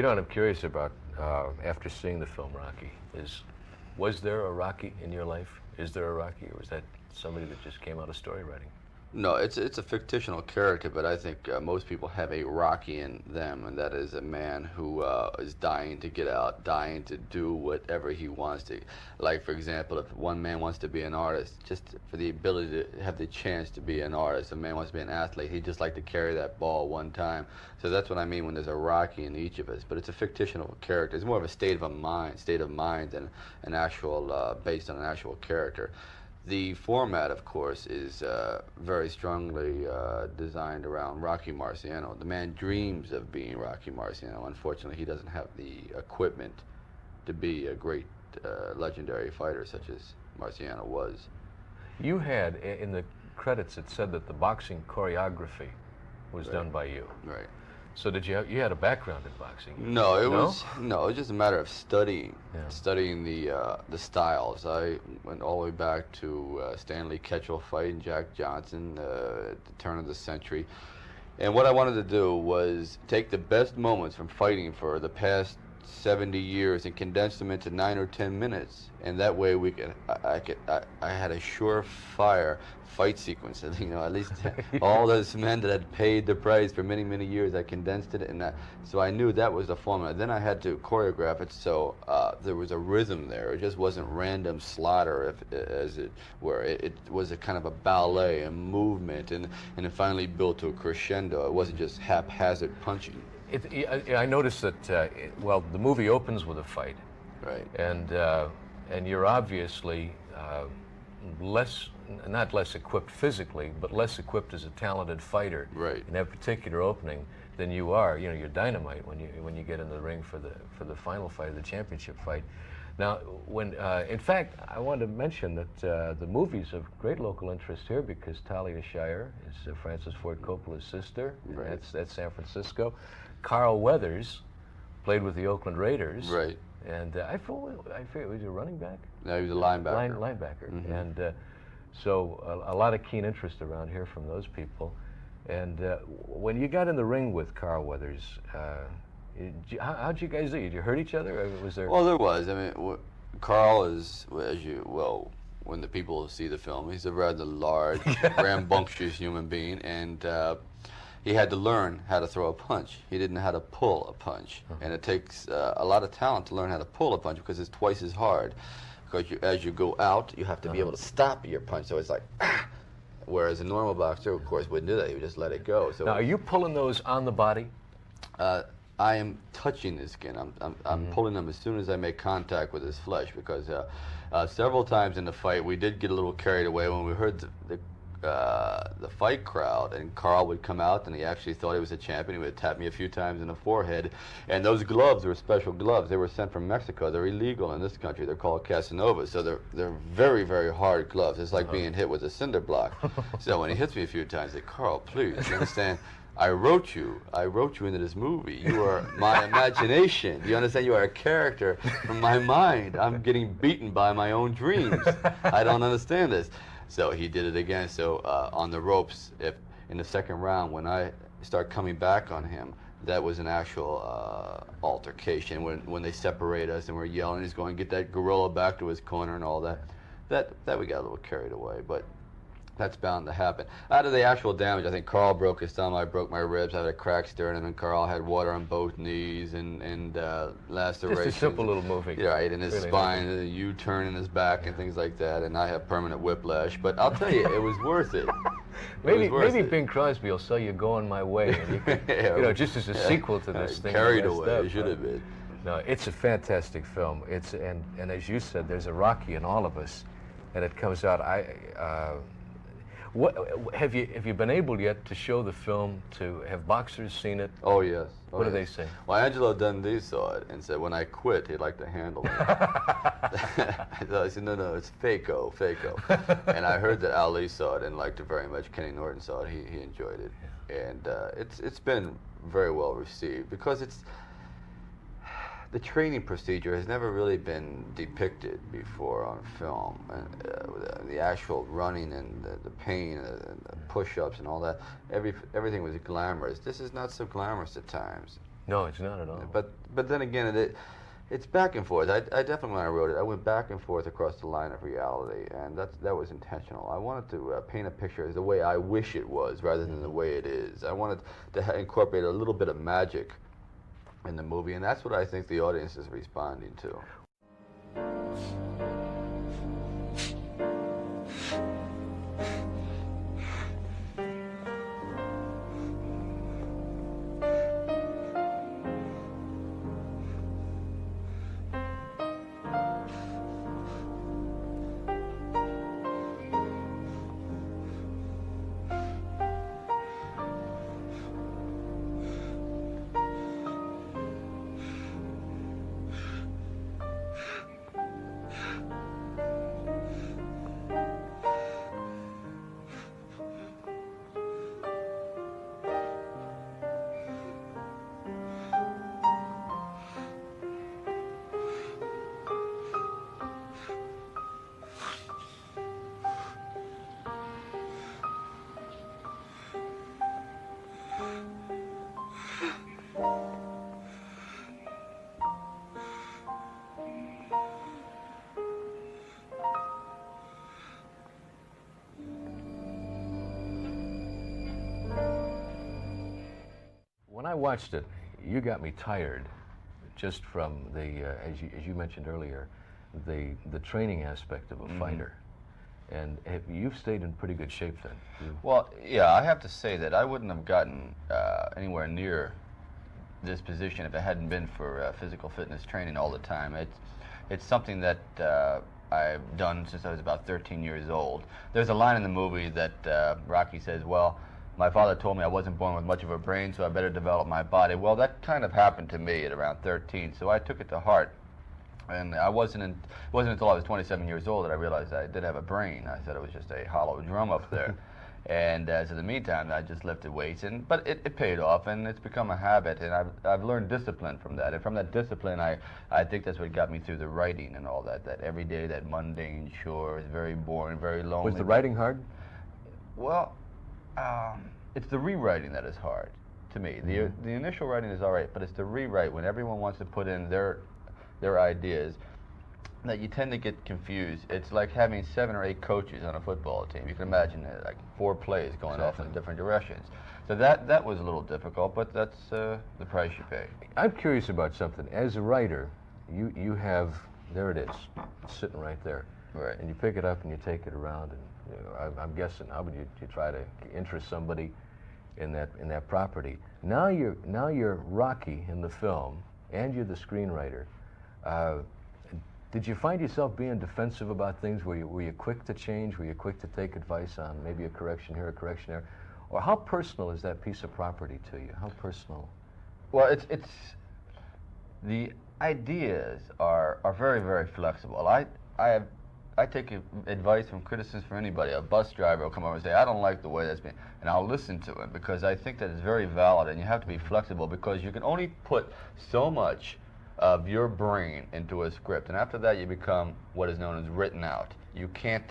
You know what I'm curious about after seeing the film Rocky was there a Rocky in your life? Is there a Rocky, or was that somebody that just came out of story writing? No, it's a fictional character, but I think most people have a Rocky in them, and that is a man who is dying to get out, dying to do whatever he wants to. Like, for example, if one man wants to be an artist, just for the ability to have the chance to be an artist, a man wants to be an athlete, he'd just like to carry that ball one time. So that's what I mean when there's a Rocky in each of us. But it's a fictional character. It's more of a state of mind than an actual, based on an actual character. The format, of course, is very strongly designed around Rocky Marciano. The man dreams of being Rocky Marciano. Unfortunately, he doesn't have the equipment to be a great legendary fighter such as Marciano was. You had, in the credits, it said that the boxing choreography was done by you. Right. So you had a background in boxing? No, it was just a matter of studying the styles. I went all the way back to Stanley Ketchel fighting Jack Johnson at the turn of the century, and what I wanted to do was take the best moments from fighting for the past 70 years and condense them into 9 or 10 minutes, and that way I had a surefire fight sequence. You know, at least all those men that had paid the price for many, many years, I condensed it, and so I knew that was the formula. Then I had to choreograph it so there was a rhythm there. It just wasn't random slaughter, as it were. It was a kind of a ballet, a movement, and it finally built to a crescendo. It wasn't just haphazard punching. I noticed that, well, the movie opens with a fight. Right. And you're obviously not less equipped physically, but less equipped as a talented fighter. Right. In that particular opening than you are. You know, you're dynamite when you get in the ring for the final fight, the championship fight. Now, in fact, I wanted to mention that the movie's of great local interest here because Talia Shire is Francis Ford Coppola's sister. Right. That's San Francisco. Carl Weathers played with the Oakland Raiders. Right. And I forget, was he a running back? No, he was a linebacker. Linebacker. Mm-hmm. And so a lot of keen interest around here from those people. And when you got in the ring with Carl Weathers, how'd you guys do? Did you hurt each other? Or was there? Well, there was. I mean, Carl is, when the people see the film, he's a rather large, rambunctious human being, and he had to learn how to throw a punch. He didn't know how to pull a punch, and it takes a lot of talent to learn how to pull a punch because it's twice as hard. Because as you go out, you have to be able to stop your punch. So it's like, whereas a normal boxer, of course, wouldn't do that. He would just let it go. So now, are you pulling those on the body? I am touching his skin. I'm pulling them as soon as I make contact with his flesh, because several times in the fight we did get a little carried away when we heard the fight crowd, and Carl would come out and he actually thought he was a champion. He would tap me a few times in the forehead, and those gloves were special gloves. They were sent from Mexico. They're illegal in this country. They're called Casanovas, so they're very, very hard gloves. It's like being hit with a cinder block. So when he hits me a few times, I say, Carl, please, you understand? I wrote you into this movie. You are my imagination. You understand? You are a character from my mind. I'm getting beaten by my own dreams. I don't understand this. So he did it again. So on the ropes, if in the second round, when I start coming back on him, that was an actual altercation. When they separate us and we're yelling, he's going to get that gorilla back to his corner and all that. That we got a little carried away, but that's bound to happen. Out of the actual damage, I think Carl broke his thumb, I broke my ribs, I had a cracked sternum, and Carl had water on both knees and lacerations. Just a simple little movie. Yeah, right, in his really spine, a U-turn in his back, and things like that, and I have permanent whiplash. But I'll tell you, it was worth it. Maybe Bing Crosby will sell You Going My Way, and you can, just as a sequel to this thing. Carried away, it should have been. No, it's a fantastic film. And as you said, there's a Rocky in all of us, and it comes out. What have you been able yet to show the film to? Have boxers seen it? Oh yes. What do they say? Well, Angelo Dundee saw it and said, when I quit, he'd like to handle me. I said, no, it's Faco. And I heard that Ali saw it and liked it very much. Kenny Norton saw it. He enjoyed it, and it's been very well received because the training procedure has never really been depicted before on film, and the actual running and the pain and the push-ups and all that. Everything was glamorous. This is not so glamorous at times. No, it's not at all. But then again, it's back and forth. I definitely, when I wrote it, I went back and forth across the line of reality, and that was intentional. I wanted to paint a picture as the way I wish it was, rather than the way it is. I wanted to incorporate a little bit of magic in the movie, and that's what I think the audience is responding to. When I watched it, you got me tired, just from the as you mentioned earlier, the training aspect of a fighter, and you've stayed in pretty good shape then. Well, yeah, I have to say that I wouldn't have gotten anywhere near this position if it hadn't been for physical fitness training all the time. It's something that I've done since I was about 13 years old. There's a line in the movie that Rocky says, well, my father told me I wasn't born with much of a brain, so I better develop my body. Well, that kind of happened to me at around 13, so I took it to heart. And it wasn't until I was 27 years old that I realized I did have a brain. I thought it was just a hollow drum up there. And so in the meantime, I just lifted weights, but it paid off, and it's become a habit, and I've learned discipline from that. And from that discipline, I think that's what got me through the writing and all that. That every day, that mundane chore is very boring, very lonely. Was the writing hard? Well, it's the rewriting that is hard to me. The initial writing is all right, but it's the rewrite when everyone wants to put in their ideas that you tend to get confused. It's like having 7 or 8 coaches on a football team. You can imagine like 4 plays going off in different directions. So that was a little difficult, but that's the price you pay. I'm curious about something. As a writer, you have, there it is, it's sitting right there. Right. And you pick it up and you take it around, and I'm guessing, how would you try to interest somebody in that property? Now you're Rocky in the film, and you're the screenwriter. Did you find yourself being defensive about things? Were you quick to change? Were you quick to take advice on maybe a correction here, a correction there? Or how personal is that piece of property to you? How personal? Well, it's the ideas are very, very flexible. I take advice from criticisms from anybody. A bus driver will come over and say, I don't like the way that's been, and I'll listen to him because I think that it's very valid, and you have to be flexible because you can only put so much of your brain into a script, and after that you become what is known as written out. You can't,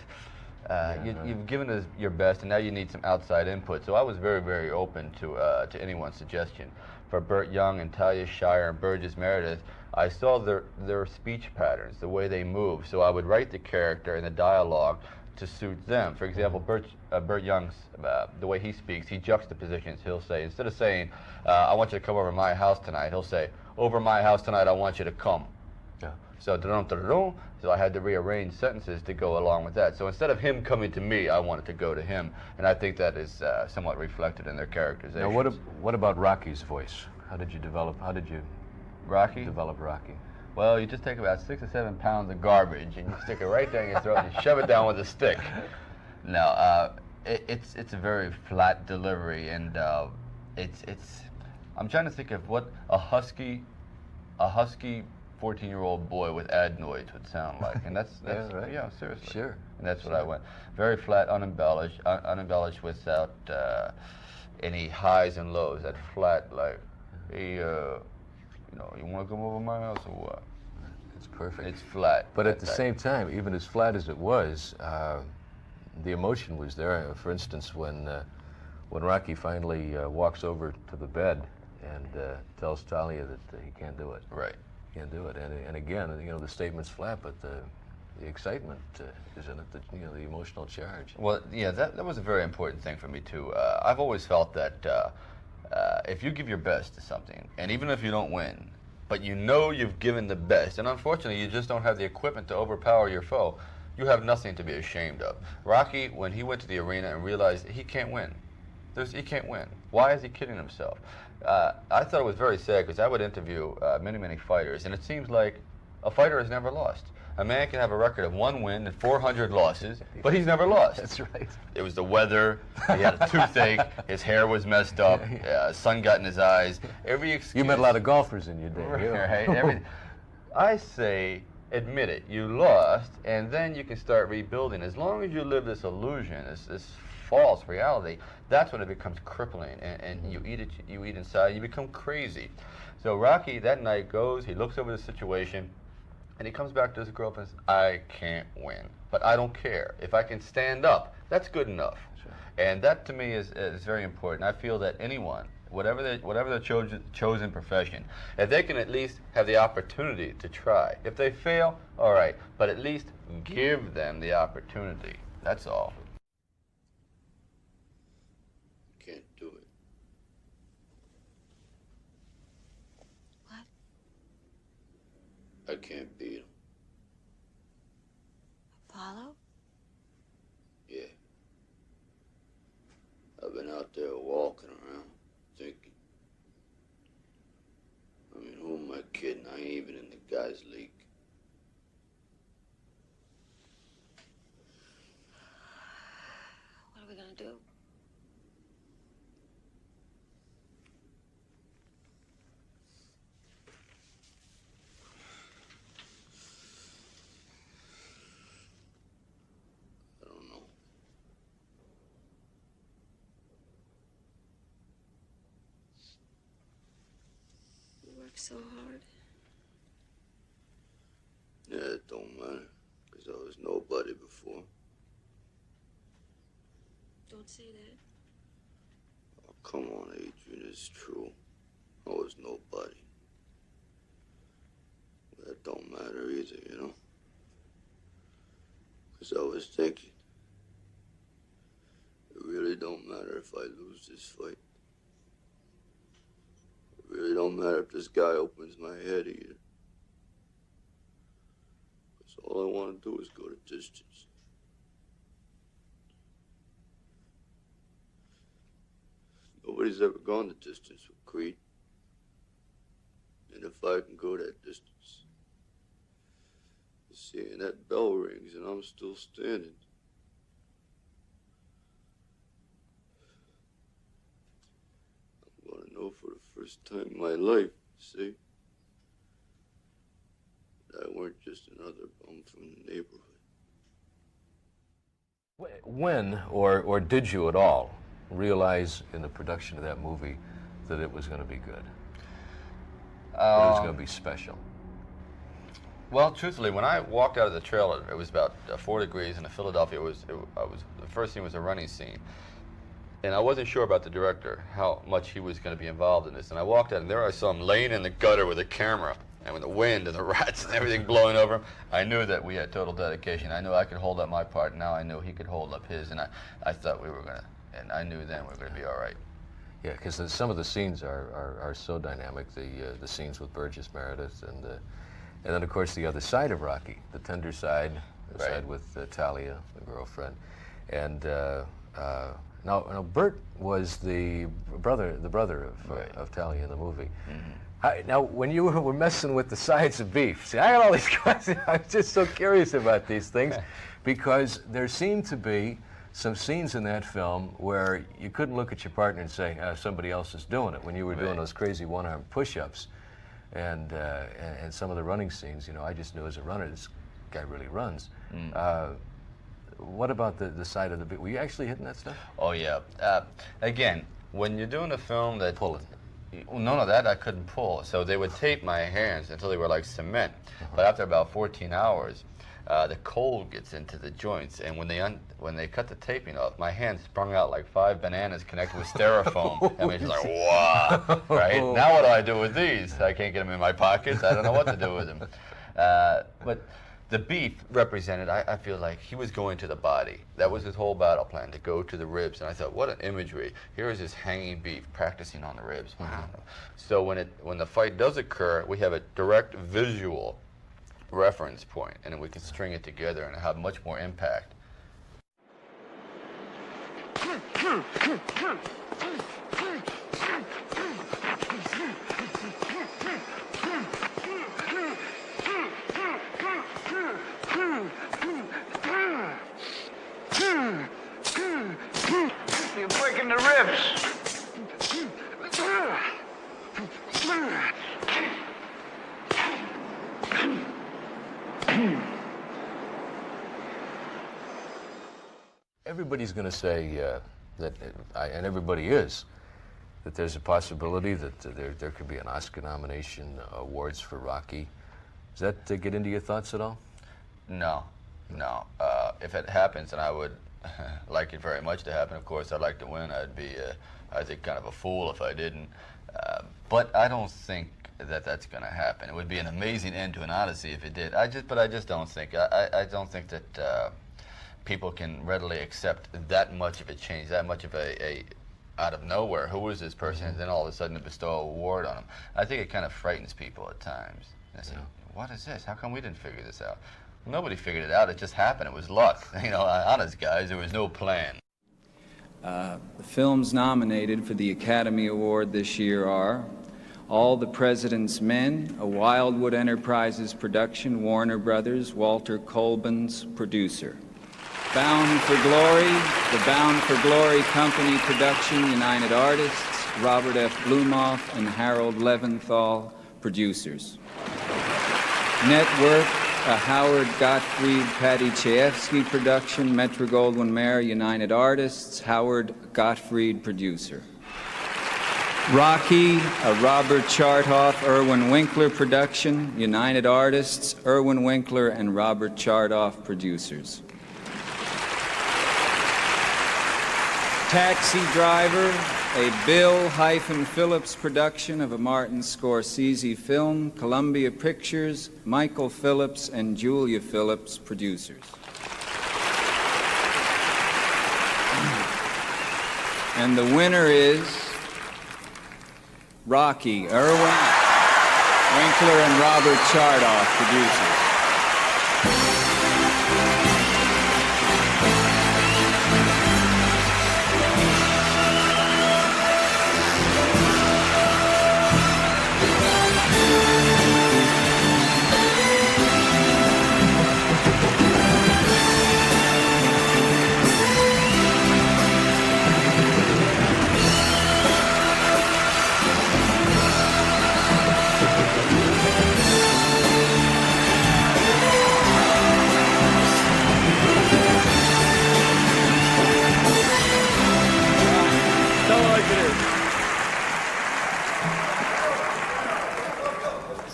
you've given us your best, and now you need some outside input. So I was very, very open to anyone's suggestion. For Burt Young and Talia Shire and Burgess Meredith, I saw their speech patterns, the way they move. So I would write the character and the dialogue to suit them. For example, Burt Young's, the way he speaks, he juxtapositions. He'll say, instead of saying, I want you to come over to my house tonight, he'll say, over my house tonight, I want you to come. Yeah. So, so I had to rearrange sentences to go along with that. So instead of him coming to me, I wanted to go to him. And I think that is somewhat reflected in their characterization. Now, what about Rocky's voice? How did you develop Rocky? Well, you just take about 6 or 7 pounds of garbage and you stick it right down your throat and you shove it down with a stick. No, it's a very flat delivery, and I'm trying to think of what a husky 14-year-old boy with adenoids would sound like, and that's yeah, right. Yeah, seriously. Sure. And that's what I went. Very flat, unembellished without any highs and lows. That flat, like, hey, you want to come over my house or what? It's perfect. It's flat. But at the same time, even as flat as it was, the emotion was there. For instance, when Rocky finally walks over to the bed and tells Talia that he can't do it. Right. Can't do it. And again, you know, the statement's flat, but the excitement is in it. You know, the emotional charge. Well, yeah, that was a very important thing for me too. I've always felt that if you give your best to something, and even if you don't win, but you know you've given the best, and unfortunately you just don't have the equipment to overpower your foe, you have nothing to be ashamed of. Rocky, when he went to the arena and realized he can't win, he can't win. Why is he kidding himself? I thought it was very sad because I would interview many fighters, and it seems like a fighter has never lost. A man can have a record of 1 win and 400 losses, but he's never lost. That's right. It was the weather, he had a toothache, his hair was messed up, sun got in his eyes. Every excuse. You met a lot of golfers in your day. Right. I say, admit it, you lost, and then you can start rebuilding. As long as you live this illusion, this false reality, that's when it becomes crippling, and you eat inside, you become crazy. So Rocky that night goes, he looks over the situation, and he comes back to his girlfriend and says, I can't win, but I don't care. If I can stand up, that's good enough. Sure. And that to me is very important. I feel that anyone, whatever their chosen profession, if they can at least have the opportunity to try. If they fail, all right, but at least give them the opportunity. That's all. Can't do it. What? I can't beat him. Apollo? Yeah. I've been out there walking around, thinking. I mean, who am I kidding? I ain't even in the guys' league. What are we gonna do? I don't know. You work so hard. Yeah, it don't matter, 'cause I was nobody before. Don't say that. Oh, come on, Adrian, it's true. I was nobody. But that don't matter either, you know? 'Cause I was thinking, it really don't matter if I lose this fight. It really don't matter if this guy opens my head either. 'Cause all I want to do is go the distance. Nobody's ever gone the distance with Creed. And if I can go that distance, seeing that bell rings and I'm still standing, I'm gonna know for the first time in my life, see, that I weren't just another bum from the neighborhood. When, or did you at all, realize in the production of that movie that it was going to be good? That it was going to be special? Well, truthfully, when I walked out of the trailer, it was about 4 degrees, and in Philadelphia, the first scene was a running scene. And I wasn't sure about the director, how much he was going to be involved in this. And I walked out, and there I saw him laying in the gutter with a camera, and with the wind and the rats and everything blowing over him. I knew that we had total dedication. I knew I could hold up my part, and now I knew he could hold up his, and I thought we were going to, and I knew then we were going to be all right. Yeah, because some of the scenes are so dynamic. The scenes with Burgess Meredith, and then of course the other side of Rocky, the tender side, the Right. side with Talia, the girlfriend, and now Burt was the brother Right. of Talia in the movie. Mm-hmm. Now, when you were messing with the sides of beef, see, I got all these questions. I'm just so curious about these things, because there seemed to be some scenes in that film where you couldn't look at your partner and say, somebody else is doing it, when you were doing Right. those crazy one-arm push-ups. And some of the running scenes, you know, I just knew as a runner, this guy really runs. What about the side of the beef? Were you actually hitting that stuff? Oh, yeah. Again, when you're doing a film that... Pulling. No, that I couldn't pull. So they would tape my hands until they were like cement. But after about 14 hours, the cold gets into the joints, and when they cut the taping off, my hand sprung out like 5 bananas connected with styrofoam. I mean, it's like, wow, right? Now what do I do with these? I can't get them in my pockets. I don't know what to do with them. But the beef represented, I feel like he was going to the body. That was his whole battle plan, to go to the ribs. And I thought, what an imagery. Here is this hanging beef practicing on the ribs. Wow. So when the fight does occur, we have a direct visual reference point, and we can string it together and have much more impact. You're breaking the ribs. Everybody's going to say that, and everybody is, that there's a possibility that there could be an Oscar nomination, awards for Rocky. Does that get into your thoughts at all? No. If it happens, and I would like it very much to happen, of course, I'd like to win. I'd be, I think, kind of a fool if I didn't. But I don't think that that's going to happen. It would be an amazing end to an Odyssey if it did. But I just don't think. I don't think that people can readily accept that much of a change, that much of a out of nowhere. Who is this person? And then all of a sudden to bestow an award on him. I think it kind of frightens people at times. They say, what is this? How come we didn't figure this out? Nobody figured it out. It just happened. It was luck. You know, honest guys, there was no plan. The films nominated for the Academy Award this year are All the President's Men, a Wildwood Enterprises production, Warner Brothers, Walter Colbin's producer. Bound for Glory, the Bound for Glory Company production, United Artists, Robert F. Blumoff and Harold Leventhal, producers. Network, a Howard Gottfried Paddy Chayefsky production, Metro-Goldwyn-Mayer, United Artists, Howard Gottfried producer. Rocky, a Robert Chartoff, Irwin Winkler production, United Artists, Irwin Winkler and Robert Chartoff producers. Taxi Driver, a Bill-Phillips production of a Martin Scorsese film, Columbia Pictures, Michael Phillips and Julia Phillips producers. And the winner is Rocky, Irwin Winkler and Robert Chartoff producers.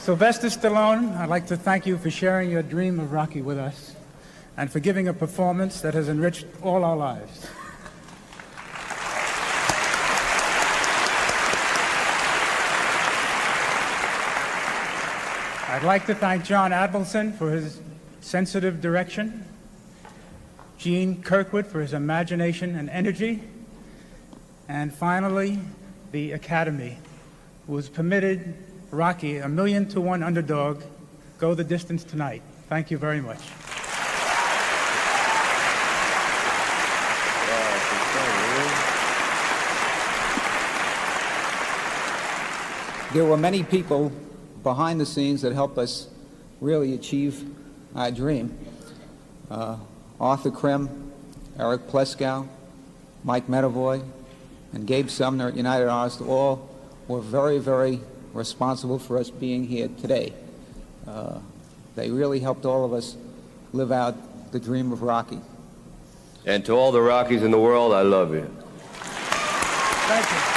Sylvester Stallone, I'd like to thank you for sharing your dream of Rocky with us and for giving a performance that has enriched all our lives. I'd like to thank John Avildsen for his sensitive direction, Gene Kirkwood for his imagination and energy, and finally, the Academy, who has permitted Rocky, 1,000,000-to-1 underdog, go the distance tonight. Thank you very much. There were many people behind the scenes that helped us really achieve our dream. Arthur Krim, Eric Pleskow, Mike Medavoy, and Gabe Sumner at United Artists all were very, very responsible for us being here today. They really helped all of us live out the dream of Rocky. And to all the Rockies in the world, I love you. Thank you.